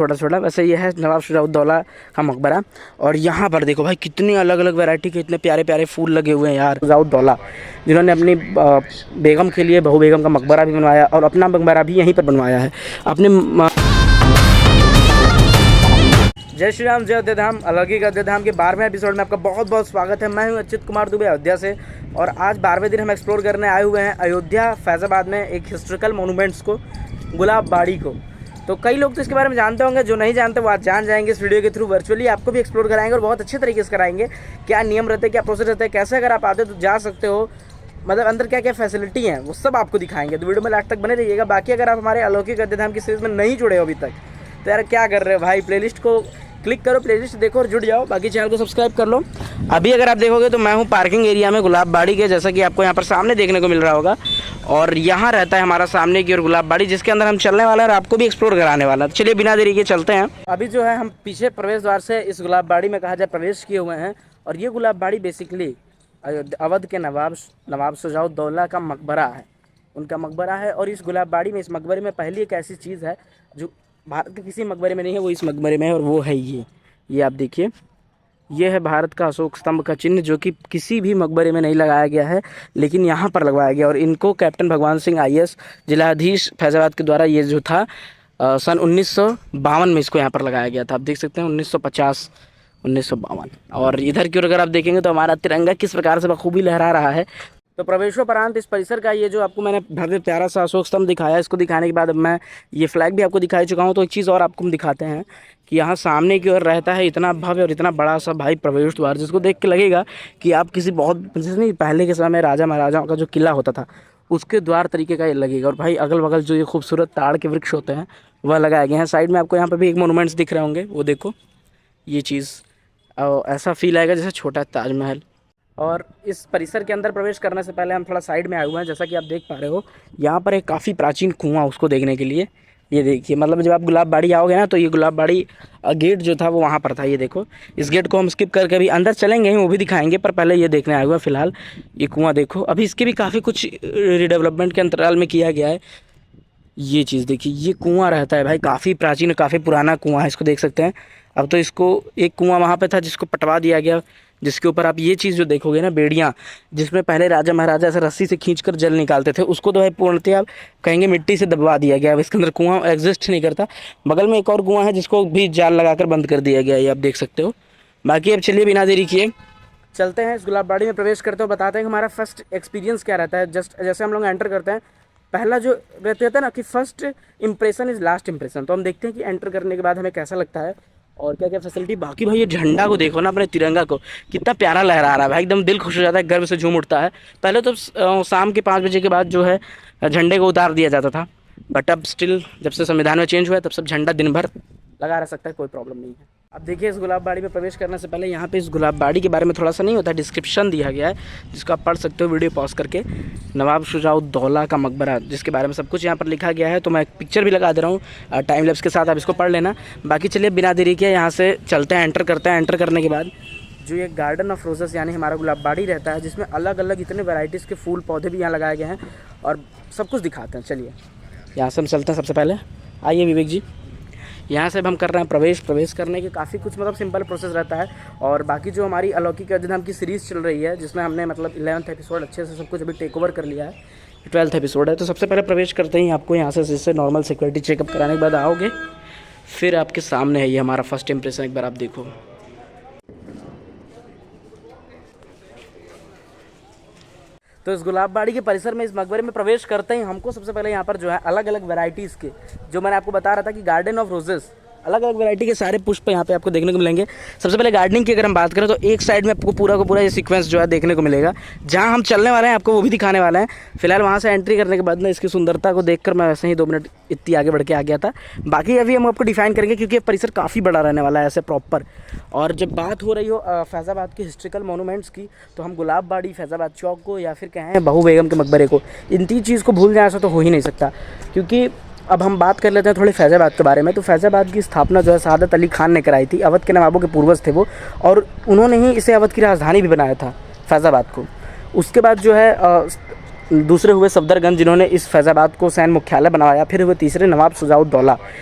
छोटा छोटा। वैसे ये है नवाब शुजाउद्दौला का मकबरा। और यहाँ पर देखो भाई कितनी अलग अलग वैरायटी के इतने प्यारे प्यारे फूल लगे हुए हैं यार। शुजाउद्दौला जिन्होंने अपनी बेगम के लिए बहू बेगम का मकबरा भी बनवाया और अपना मकबरा भी यहीं पर बनवाया है अपने। जय श्री राम, जय अयोध्या धाम। अलौकिक अयोध्या धाम के 12वें एपिसोड में आपका बहुत बहुत स्वागत है। मैं हूं अच्युत कुमार दुबे अयोध्या से। और आज 12वें दिन हम एक्सप्लोर करने आए हुए हैं अयोध्या फैज़ाबाद में एक हिस्टोरिकल मोनूमेंट्स को, गुलाब बाड़ी को। तो कई लोग तो इसके बारे में जानते होंगे, जो नहीं जानते वो आज जान जाएंगे इस वीडियो के थ्रू। वर्चुअली आपको भी एक्सप्लोर कराएंगे और बहुत अच्छे तरीके से कराएंगे। क्या नियम रहते हैं, क्या प्रोसेस रहता है, कैसे अगर आप आते तो जा सकते हो, मतलब अंदर क्या क्या फैसिलिटी हैं, वो सब आपको दिखाएंगे। तो वीडियो में लास्ट तक बने रहिएगा। बाकी अगर आप हमारे अलौकिक अयोध्या धाम की सीरीज़ में नहीं जुड़े हो अभी तक तो यार क्या कर रहे हो भाई, प्लेलिस्ट को क्लिक करो, प्लेलिस्ट देखो और जुड़ जाओ। बाकी चैनल को सब्सक्राइब कर लो। अभी अगर आप देखोगे तो मैं हूँ पार्किंग एरिया में गुलाब बाड़ी के, जैसा कि आपको यहाँ पर सामने देखने को मिल रहा होगा। और यहाँ रहता है हमारा सामने की ओर गुलाब बाड़ी, जिसके अंदर हम चलने वाले हैं और आपको भी एक्सप्लोर कराने वाला है। चलिए बिना देरी के चलते हैं। अभी जो है हम पीछे प्रवेश द्वार से इस गुलाब बाड़ी में कहा जाए प्रवेश किए हुए हैं। और ये गुलाब बाड़ी बेसिकली अवध के नवाब शुजाउद्दौला का मकबरा है, उनका मकबरा है। और इस गुलाब बाड़ी में, इस मकबरे में पहली एक ऐसी चीज़ है जो भारत के किसी मकबरे में नहीं है, वो इस मकबरे में है। और वो है ये आप देखिए, ये है भारत का अशोक स्तंभ का चिन्ह, जो कि किसी भी मकबरे में नहीं लगाया गया है, लेकिन यहाँ पर लगवाया गया। और इनको कैप्टन भगवान सिंह IAS जिलाधीश फैज़ाबाद के द्वारा ये जो था सन 1952 में इसको यहाँ पर लगाया गया था। आप देख सकते हैं 1952। और इधर की ओर अगर आप देखेंगे तो हमारा तिरंगा किस प्रकार से बखूबी लहरा रहा है। तो प्रवेशोपरांत इस परिसर का ये जो आपको मैंने भव्य प्यारा सा अशोक स्तंभ दिखाया, इसको दिखाने के बाद अब मैं ये फ्लैग भी आपको दिखा चुका हूँ। तो एक चीज़ और आपको हम दिखाते हैं कि यहाँ सामने की ओर रहता है इतना भव्य और इतना बड़ा सा भाई प्रवेश द्वार, जिसको देख के लगेगा कि आप किसी बहुत नहीं, पहले के समय में राजा महाराजाओं का जो किला होता था उसके द्वार तरीके का ये लगेगा। और भाई अगल बगल जो ये खूबसूरत ताड़ के वृक्ष होते हैं वह लगाए गए हैं। साइड में आपको यहाँ पर भी एक मोनूमेंट्स दिख रहे होंगे, वो देखो ये चीज़ ऐसा फील आएगा जैसे छोटा ताजमहल। और इस परिसर के अंदर प्रवेश करने से पहले हम थोड़ा साइड में आए हुए हैं। जैसा कि आप देख पा रहे हो यहाँ पर एक काफ़ी प्राचीन कुआं, उसको देखने के लिए ये देखिए, मतलब जब आप गुलाब बाड़ी आओगे ना तो ये गुलाब बाड़ी गेट जो था वो वहाँ पर था। ये देखो, इस गेट को हम स्किप करके अभी अंदर चलेंगे, वो भी दिखाएंगे, पर पहले ये देखने आए हुए हैं। फिलहाल ये कुआं देखो, अभी इसके भी काफ़ी कुछ रिडेवलपमेंट के अंतराल में किया गया है। ये चीज़ देखिए, ये कुआं रहता है भाई, काफ़ी प्राचीन, काफ़ी पुराना कुआं है, इसको देख सकते हैं। अब तो इसको, एक कुआं वहाँ पे था जिसको पटवा दिया गया, जिसके ऊपर आप ये चीज़ जो देखोगे ना, बेड़ियाँ, जिसमें पहले राजा महाराजा ऐसे रस्सी से खींचकर जल निकालते थे, उसको तो भाई पूर्णतः आप कहेंगे मिट्टी से दबवा दिया गया। अब इसके अंदर कुआं एग्जिस्ट नहीं करता। बगल में एक और कुआं है जिसको भी जाल लगाकर बंद कर दिया गया है, ये आप देख सकते हो। बाकी अब चलिए बिना देरी किए चलते हैं, इस गुलाब बाड़ी में प्रवेश करते हो, बताते हैं कि हमारा फर्स्ट एक्सपीरियंस क्या रहता है। जस्ट जैसे हम लोग एंटर करते हैं, पहला जो रहता है ना कि first impression is last impression. तो हम देखते हैं कि एंटर करने के बाद हमें कैसा लगता है और क्या क्या फैसिलिटी। बाकी भाई ये झंडा को देखो ना, अपने तिरंगा को, कितना प्यारा लहरा रहा है भाई, एकदम दिल खुश हो जाता है, गर्व से झूम उठता है। पहले तो शाम के 5 बजे के बाद जो है झंडे को उतार दिया जाता था, बट अब स्टिल जब से संविधान में चेंज हुआ है तब सब झंडा दिन भर लगा रह सकता है, कोई प्रॉब्लम नहीं है। अब देखिए, इस गुलाब बाड़ी में प्रवेश करने से पहले यहाँ पे इस गुलाब बाड़ी के बारे में थोड़ा सा नहीं होता, डिस्क्रिप्शन दिया गया है जिसको आप पढ़ सकते हो वीडियो पॉज करके। नवाब शुजाउद्दौला का मकबरा, जिसके बारे में सब कुछ यहाँ पर लिखा गया है। तो मैं एक पिक्चर भी लगा दे रहा हूँ टाइम लैप्स के साथ, आप इसको पढ़ लेना। बाकी चलिए बिना देरी के यहाँ से चलते हैं, एंटर करते हैं। एंटर करने के बाद जो ये गार्डन ऑफ रोजेस यानी हमारा गुलाब बाड़ी रहता है, जिसमें अलग अलग इतने वेराइटीज़ के फूल पौधे भी यहाँ लगाए गए हैं और सब कुछ दिखाते हैं। चलिए यहाँ से हम चलते हैं। सबसे पहले आइए विवेक जी, यहाँ से हम कर रहे हैं प्रवेश करने के काफ़ी कुछ मतलब सिंपल प्रोसेस रहता है। और बाकी जो हमारी अलौकिक अयोध्या धाम की सीरीज़ चल रही है, जिसमें हमने मतलब 11th एपिसोड अच्छे से सब कुछ अभी टेक ओवर कर लिया है, 12th एपिसोड है। तो सबसे पहले प्रवेश करते ही आपको यहाँ से जैसे नॉर्मल सिक्योरिटी चेकअप कराने के बाद आओगे, फिर आपके सामने है ये हमारा फर्स्ट इंप्रेशन। एक बार आप देखो, तो इस गुलाब बाड़ी के परिसर में, इस मकबरे में प्रवेश करते ही हमको सबसे पहले यहाँ पर जो है अलग अलग वैरायटीज़ के, जो मैंने आपको बता रहा था कि गार्डन ऑफ रोजेस, अलग अलग वैरायटी के सारे पुष्प यहाँ पे आपको देखने को मिलेंगे। सबसे पहले गार्डनिंग की अगर हम बात करें तो एक साइड में आपको पूरा का पूरा ये सीक्वेंस जो है देखने को मिलेगा, जहाँ हम चलने वाले हैं आपको वो भी दिखाने वाले हैं। फिलहाल वहाँ से एंट्री करने के बाद ना इसकी सुंदरता को देखकर मैं वैसे ही 2 मिनट इतनी आगे बढ़ के आ गया था। बाकी अभी हम आपको डिफाइन करेंगे क्योंकि ये परिसर काफ़ी बड़ा रहने वाला है ऐसे प्रॉपर। और जब बात हो रही हो फैज़ाबाद के हिस्ट्रिकल मोनूमेंट्स की, तो हम गुलाब बाड़ी, फैज़ाबाद चौक को या फिर कहें बहू बेगम के मकबरे को, इन 3 चीज़ को भूल जाए ऐसा तो हो ही नहीं सकता। क्योंकि अब हम बात कर लेते हैं थोड़ी फैज़ाबाद के बारे में। तो फैज़ाबाद की स्थापना जो है सआदत अली खान ने कराई थी। अवध के नवाबों के पूर्वज थे वो, और उन्होंने ही इसे अवध की राजधानी भी बनाया था फैज़ाबाद को। उसके बाद जो है दूसरे हुए सफदरगंज जिन्होंने इस फैज़ाबाद को सैन्य मुख्यालय बनवाया। फिर हुए तीसरे नवाब शुजाउद्दौला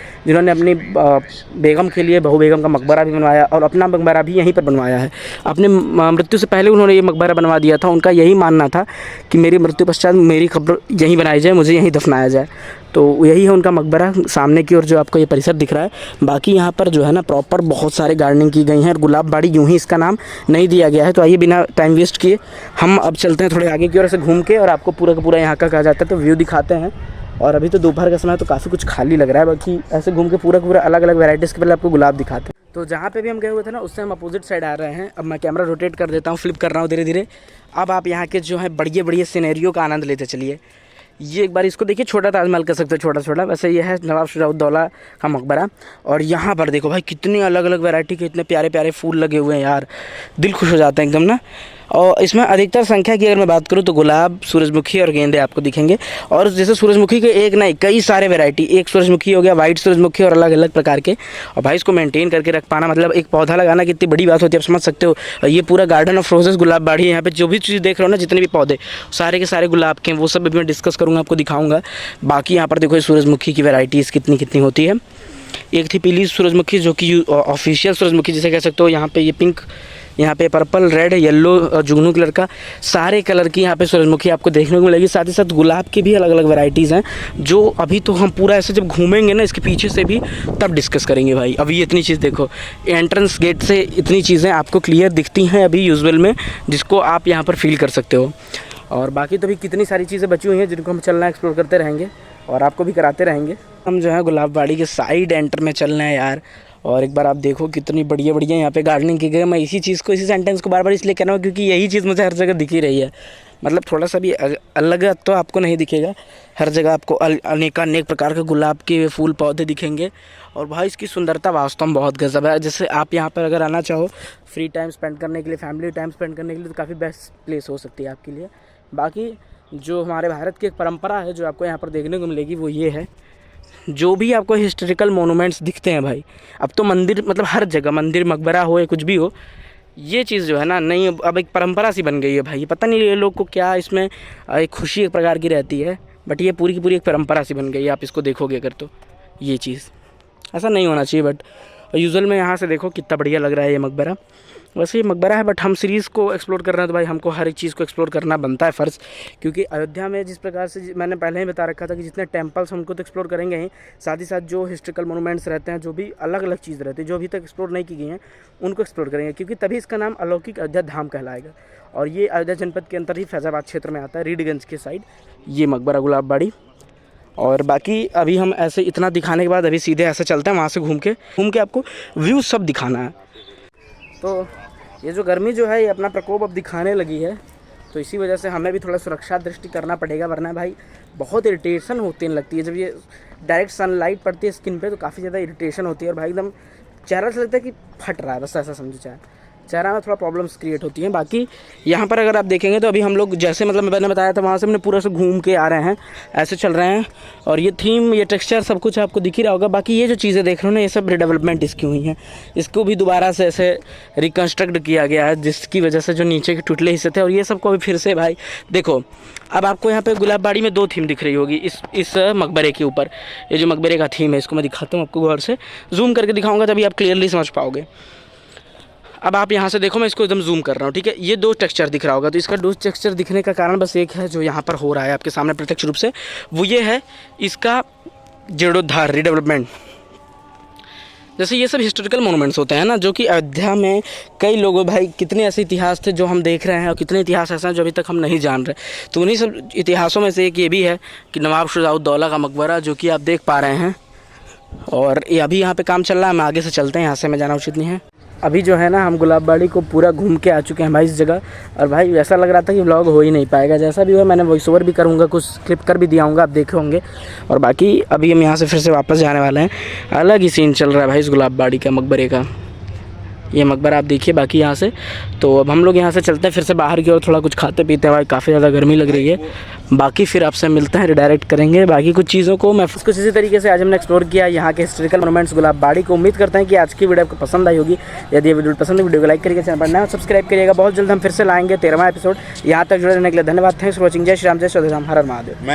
जिन्होंने अपनी बेगम के लिए बहू बेगम का मकबरा भी बनवाया और अपना मकबरा भी यहीं पर बनवाया है। अपने मृत्यु से पहले उन्होंने ये मकबरा बनवा दिया था। उनका यही मानना था कि मेरी मृत्यु पश्चात मेरी कब्र यहीं बनाई जाए, मुझे यहीं दफनाया जाए। तो यही है उनका मकबरा। सामने की ओर जो आपको ये परिसर दिख रहा है, बाकी यहाँ पर जो है ना प्रॉपर बहुत सारे गार्डनिंग की गई हैं। और गुलाब बाड़ी यूँ ही इसका नाम नहीं दिया गया है। तो आइए बिना टाइम वेस्ट किए हम अब चलते हैं थोड़े आगे की ओर से घूम के और आपको पूरा का पूरा यहाँ का कहा जाता है तो व्यू दिखाते हैं। और अभी तो दोपहर का समय तो काफ़ी कुछ खाली लग रहा है, बाकी ऐसे घूम के पूरा का पूरा अलग अलग वैराइटीज़ के पहले आपको गुलाब दिखाते हैं। तो जहाँ पे भी हम गए हुए थे ना उससे हम अपोजिट साइड आ रहे हैं। अब मैं कैमरा रोटेट कर देता हूँ, फ्लिप कर रहा हूँ धीरे धीरे। अब आप यहाँ के जो है बढ़िया बढ़िया सिनेरियो का आनंद लेते चलिए। ये एक बार इसको देखिए, छोटा ताजमहल कह सकते हो, छोटा छोटा। वैसे ये है नवाब शुजाउद्दौला का मकबरा। और यहाँ पर देखो भाई कितनी अलग अलग वैरायटी के इतने प्यारे प्यारे फूल लगे हुए हैं यार, दिल खुश हो जाता है एकदम ना। और इसमें अधिकतर संख्या की अगर मैं बात करूँ तो गुलाब, सूरजमुखी और गेंदे आपको दिखेंगे। और जैसे सूरजमुखी के एक नहीं कई सारे वैरायटी, एक सूरजमुखी हो गया, वाइट सूरजमुखी और अलग अलग प्रकार के। और भाई इसको मेंटेन करके रख पाना, मतलब एक पौधा लगाना कितनी बड़ी बात होती है, आप समझ सकते हो। ये पूरा गार्डन ऑफ रोजेस गुलाब बाड़ी है। यहाँ पे जो भी चीज़ देख रहे हो ना, जितने भी पौधे सारे के सारे गुलाब के, वो सब भी मैं डिस्कस करूँगा, आपको दिखाऊँगा। बाकी यहाँ पर देखो सूरजमुखी की वैराइटीज़ कितनी कितनी होती है। एक थी पीली सूरजमुखी जो कि ऑफिशियल सूरजमुखी जिसे कह सकते हो। यहाँ पे ये पिंक, यहाँ पे पर्पल, रेड, येलो, जुगनू कलर का सारे कलर की यहाँ पे सूरजमुखी आपको देखने को मिलेगी। साथ ही साथ गुलाब की भी अलग अलग वैराइटीज़ हैं जो अभी तो हम पूरा ऐसे जब घूमेंगे ना इसके पीछे से भी तब डिस्कस करेंगे भाई। अभी ये इतनी चीज़ देखो, एंट्रेंस गेट से इतनी चीज़ें आपको क्लियर दिखती हैं अभी यूजुअल में, जिसको आप यहाँ पर फील कर सकते हो। और बाकी तो भी कितनी सारी चीज़ें बची हुई हैं जिनको हम चलना एक्सप्लोर करते रहेंगे और आपको भी कराते रहेंगे। हम जो है गुलाब बाड़ी के साइड एंटर में चलना है यार। और एक बार आप देखो कितनी बढ़िया बढ़िया यहाँ पे गार्डनिंग की गई है। मैं इसी चीज़ को, इसी सेंटेंस को बार बार इसलिए कह रहा हूँ क्योंकि यही चीज़ मुझे हर जगह दिखी रही है। मतलब थोड़ा सा भी अलग तो आपको नहीं दिखेगा, हर जगह आपको अनेक प्रकार के गुलाब के फूल पौधे दिखेंगे। और भाई इसकी सुंदरता वास्तव में बहुत गजब है। जैसे आप यहाँ पर अगर आना चाहो फ्री टाइम स्पेंड करने के लिए, फैमिली टाइम स्पेंड करने के लिए, तो काफ़ी बेस्ट प्लेस हो सकती है आपके लिए। बाकी जो हमारे भारत की एक परंपरा है जो आपको यहाँ पर देखने को मिलेगी वो ये है, जो भी आपको हिस्टोरिकल मोनूमेंट्स दिखते हैं भाई, अब तो मंदिर, मतलब हर जगह मंदिर, मकबरा हो या कुछ भी हो, ये चीज़ जो है ना नहीं अब एक परंपरा सी बन गई है भाई। पता नहीं ये लोग को क्या इसमें एक खुशी एक प्रकार की रहती है, बट ये पूरी की पूरी एक परंपरा सी बन गई है। आप इसको देखोगे अगर तो ये चीज़ ऐसा नहीं होना चाहिए, बट यूजुअल में यहाँ से देखो कितना बढ़िया लग रहा है ये मकबरा। वैसे ये मकबरा है बट हम सीरीज़ को एक्सप्लोर कर रहे हैं तो भाई हमको हर एक चीज़ को एक्सप्लोर करना बनता है फ़र्ज़। क्योंकि अयोध्या में जिस प्रकार से मैंने पहले ही बता रखा था कि जितने टेम्पल्स हमको तो एक्सप्लोर करेंगे ही, साथ ही साथ जो हिस्टोरिकल मोनूमेंट्स रहते हैं, जो भी अलग अलग चीज़ रहती है जो अभी तक एक्सप्लोर नहीं की गई हैं, उनको एक्सप्लोर करेंगे। क्योंकि तभी इसका नाम अलौकिक अयोध्या धाम कहलाएगा। और ये अयोध्या जनपद के अंतर ही फैज़ाबाद क्षेत्र में आता है, रीडगंज के साइड ये मकबरा गुलाब बाड़ी। और बाकी अभी हम ऐसे इतना दिखाने के बाद अभी सीधे ऐसे चलते हैं, वहाँ से घूम के आपको व्यू सब दिखाना है। तो ये जो गर्मी जो है ये अपना प्रकोप अब दिखाने लगी है, तो इसी वजह से हमें भी थोड़ा सुरक्षा दृष्टि करना पड़ेगा, वरना भाई बहुत इरिटेशन होती है लगती है। जब ये डायरेक्ट सनलाइट पड़ती है स्किन पे तो काफ़ी ज़्यादा इरिटेशन होती है और भाई एकदम चेहरा से लगता है कि फट रहा है, बस ऐसा समझो। चेहरा में थोड़ा प्रॉब्लम्स क्रिएट होती हैं। बाकी यहाँ पर अगर आप देखेंगे तो अभी हम लोग जैसे मतलब मैंने बताया था वहाँ से हमने पूरा से घूम के आ रहे हैं, ऐसे चल रहे हैं। और ये थीम, ये टेक्सचर सब कुछ आपको दिख ही रहा होगा। बाकी ये जो चीज़ें देख रहे हो ना, ये सब रिडेवलपमेंट इसकी हुई हैं, इसको भी दोबारा से ऐसे रिकन्स्ट्रक्ट किया गया है, जिसकी वजह से जो नीचे के टुटले हिस्से थे और ये सब को भी फिर से भाई देखो। अब आपको यहाँ पे गुलाब बाड़ी में 2 थीम दिख रही होगी इस मकबरे के ऊपर। ये जो मकबरे का थीम है इसको मैं दिखाता हूँ आपको, गौर से जूम करके दिखाऊँगा तभी आप क्लियरली समझ पाओगे। अब आप यहाँ से देखो, मैं इसको एकदम जूम कर रहा हूँ, ठीक है। ये 2 टेक्सचर दिख रहा होगा, तो इसका 2 टेक्सचर दिखने का कारण बस एक है जो यहाँ पर हो रहा है आपके सामने प्रत्यक्ष रूप से, वो ये है इसका जीर्णोद्धार, रीडेवलपमेंट। जैसे ये सब हिस्टोरिकल मोनूमेंट्स होते हैं ना, जो कि अयोध्या में कई लोगों भाई कितने ऐसे इतिहास थे जो हम देख रहे हैं और कितने इतिहास ऐसे हैं जो अभी तक हम नहीं जान रहे। तो उन्हीं सब इतिहासों में से एक ये भी है कि नवाब शुजाउद्दौला का मकबरा, जो कि आप देख पा रहे हैं। और ये अभी यहाँ पे काम चल रहा है, हम आगे से चलते हैं, यहाँ से मैं जाना उचित नहीं है। अभी जो है ना हम गुलाब बाड़ी को पूरा घूम के आ चुके हैं भाई इस जगह। और भाई ऐसा लग रहा था कि व्लॉग हो ही नहीं पाएगा, जैसा भी हुआ मैंने वॉइस ओवर भी करूँगा, कुछ क्लिप कर भी दिया होंगे, आप देखे होंगे। और बाकी अभी हम यहाँ से फिर से वापस जाने वाले हैं। अलग ही सीन चल रहा है भाई इस गुलाब बाड़ी का, मकबरे का। ये मकबरा आप देखिए बाकी यहाँ से। तो अब हम लोग यहाँ से चलते हैं फिर से बाहर की ओर, थोड़ा कुछ खाते पीते हैं भाई, काफ़ी ज़्यादा गर्मी लग रही है। बाकी फिर आपसे मिलते हैं, रिडायरेक्ट करेंगे बाकी कुछ चीज़ों को। मैं कुछ इसी तरीके से आज हमने एक्सप्लोर किया यहाँ के हिस्टोरिकल मोनूमेंट्स गुलाबबाड़ी को। उम्मीद करते हैं कि आज की वीडियो आपको पसंद आई होगी। यदि ये वीडियो पसंद है, वीडियो को लाइक करिएगा, चैनल पर नया सब्सक्राइब करिएगा। बहुत जल्द हम फिर से लाएंगे 13वां एपिसोड। यहाँ तक जुड़े रहने के लिए धन्यवाद। Thanks for watching. जय श्री राम, जय श्री राम, हर हर महादेव।